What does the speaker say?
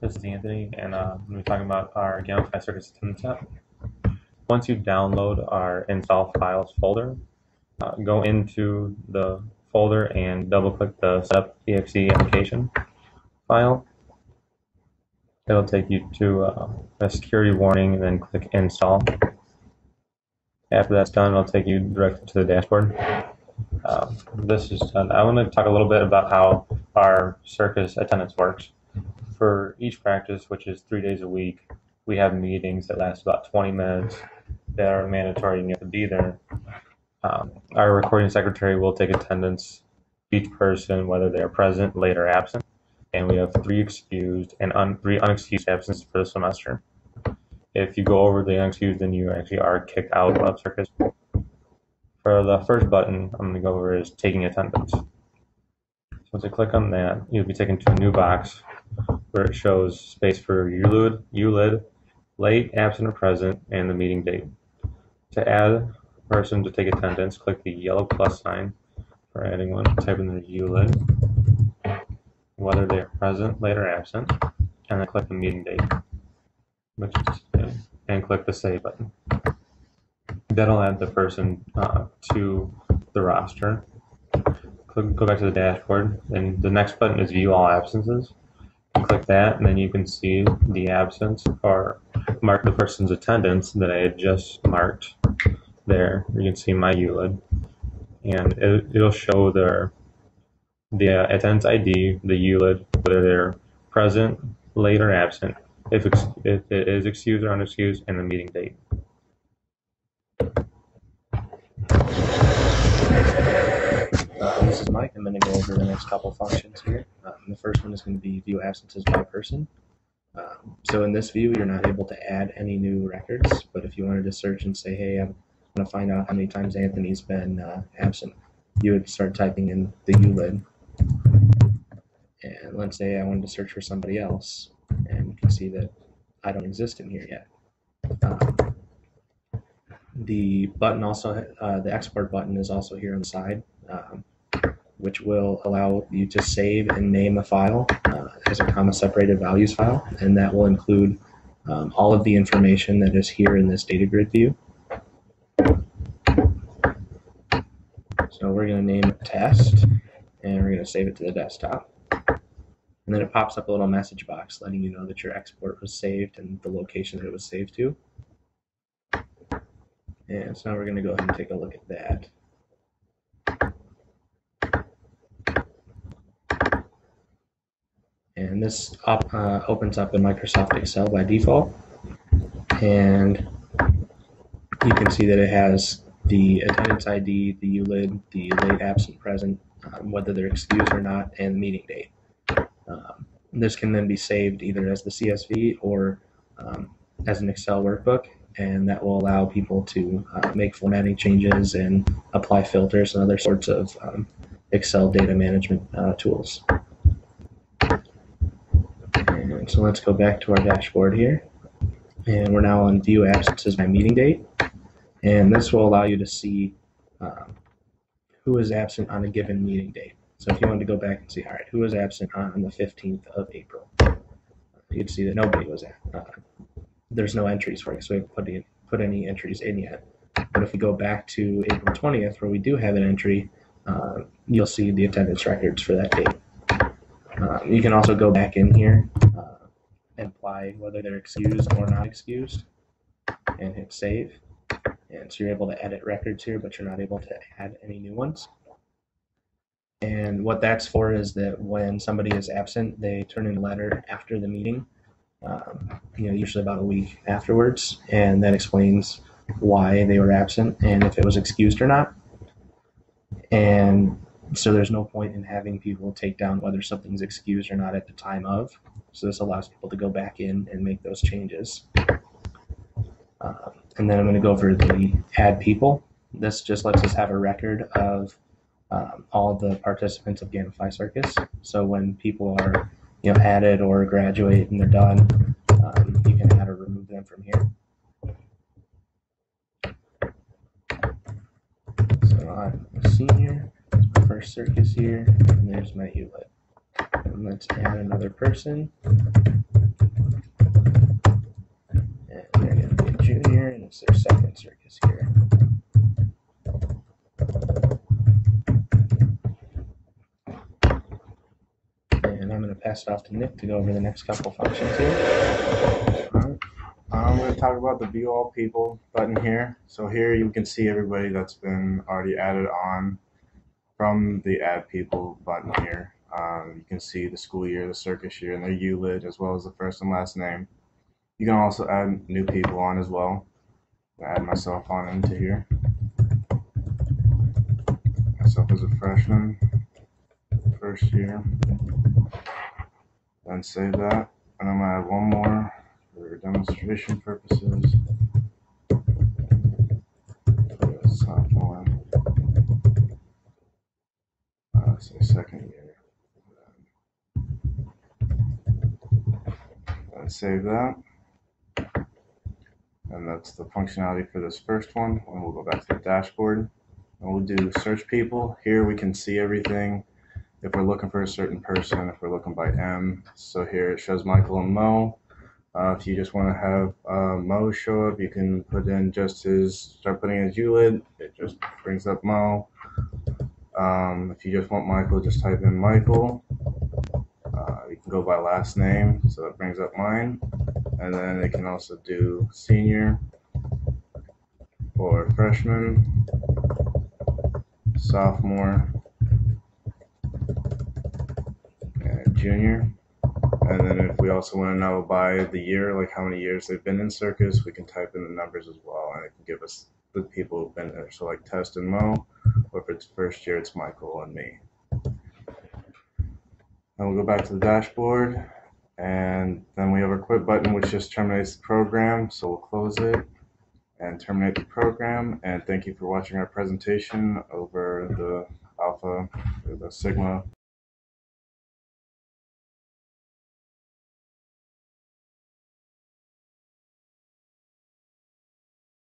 This is Anthony, and I'm going to be talking about our Phi Circus attendance app. Once you download our install files folder, go into the folder and double-click the setup.exe application file. It'll take you to a security warning, and then click install. After that's done, it'll take you directly to the dashboard. This is done. I want to talk a little bit about how our circus attendance works. For each practice, which is 3 days a week, we have meetings that last about 20 minutes that are mandatory and you have to be there. Our recording secretary will take attendance each person, whether they are present, late, or absent. And we have 3 excused and 3 unexcused absences for the semester. If you go over the unexcused, then you actually are kicked out of circus. For the first button I'm going to go over is taking attendance. So once I click on that, you'll be taken to a new box where it shows space for ULID, late, absent, or present, and the meeting date. To add a person to take attendance, click the yellow plus sign for adding one, type in their ULID, whether they are present, late, or absent, and then click the meeting date, and click the save button. That'll add the person to the roster. Go back to the dashboard, and the next button is view all absences. Click that, and then you can see the absence or mark the person's attendance that I had just marked there. You can see my ULID, and it'll show the attendance ID, the ULID, whether they're present, late, or absent, if it is excused or unexcused, and the meeting date. This is Mike. I'm going to go over the next couple functions here. The first one is going to be view absences by person. So in this view, you're not able to add any new records, but if you wanted to search and say, hey, I want to find out how many times Anthony's been absent, you would start typing in the ULID. And let's say I wanted to search for somebody else, and you can see that I don't exist in here yet. The button also, the export button is also here on the side, which will allow you to save and name a file as a comma-separated values file, and that will include all of the information that is here in this data grid view. So we're going to name it test, and we're going to save it to the desktop. And then it pops up a little message box letting you know that your export was saved and the location that it was saved to. And so now we're going to go ahead and take a look at that. And this opens up in Microsoft Excel by default. And you can see that it has the attendance ID, the ULID, the late, absent, present, whether they're excused or not, and the meeting date. This can then be saved either as the CSV or as an Excel workbook, and that will allow people to make formatting changes and apply filters and other sorts of Excel data management tools. And so let's go back to our dashboard here, and we're now on view absences by meeting date, and this will allow you to see who is absent on a given meeting date. So if you wanted to go back and see, all right, who was absent on the 15th of April, you'd see that nobody was there's no entries for it, so we haven't put any entries in yet. But if we go back to April 20th, where we do have an entry, you'll see the attendance records for that date. You can also go back in here and apply whether they're excused or not excused, and hit save. And so you're able to edit records here, but you're not able to add any new ones. And what that's for is that when somebody is absent, they turn in a letter after the meeting, usually about a week afterwards, and that explains why they were absent and if it was excused or not. And so there's no point in having people take down whether something's excused or not at the time of. So this allows people to go back in and make those changes. And then I'm going to go over the add people. This just lets us have a record of all the participants of Phi Circus. So when people are added or graduate and they're done, you can add or remove them from here. So I'm a senior, that's my first circus here, and there's my ULID. And let's add another person. it's their second circus here. And I'm going to pass it off to Nick to go over the next couple functions here. Alright. I'm going to talk about the View All People button here. So here you can see everybody that's been already added on from the Add People button here. You can see the school year, the circus year, and their ULID, as well as the first and last name. You can also add new people on as well. I'll add myself on into here. Myself as a freshman, first year. Then save that. And I'm going to add one more for demonstration purposes. Sophomore. Say second year. Then save that. And that's the functionality for this first one. And we'll go back to the dashboard. And we'll do search people. Here we can see everything. If we're looking for a certain person, if we're looking by M. So here it shows Michael and Mo. If you just want to have Mo show up, you can put in just start putting his ULID. It just brings up Mo. If you just want Michael, just type in Michael. You can go by last name, so it brings up mine. And then it can also do senior or freshman, sophomore, and junior. And then if we also want to know by the year, like how many years they've been in circus, we can type in the numbers as well, and it can give us the people who've been there. So like Test and Mo, or if it's first year, it's Michael and me. And we'll go back to the dashboard, and then we have our quit button, which just terminates the program. So we'll close it and terminate the program. And thank you for watching our presentation over the Alpha, or the Sigma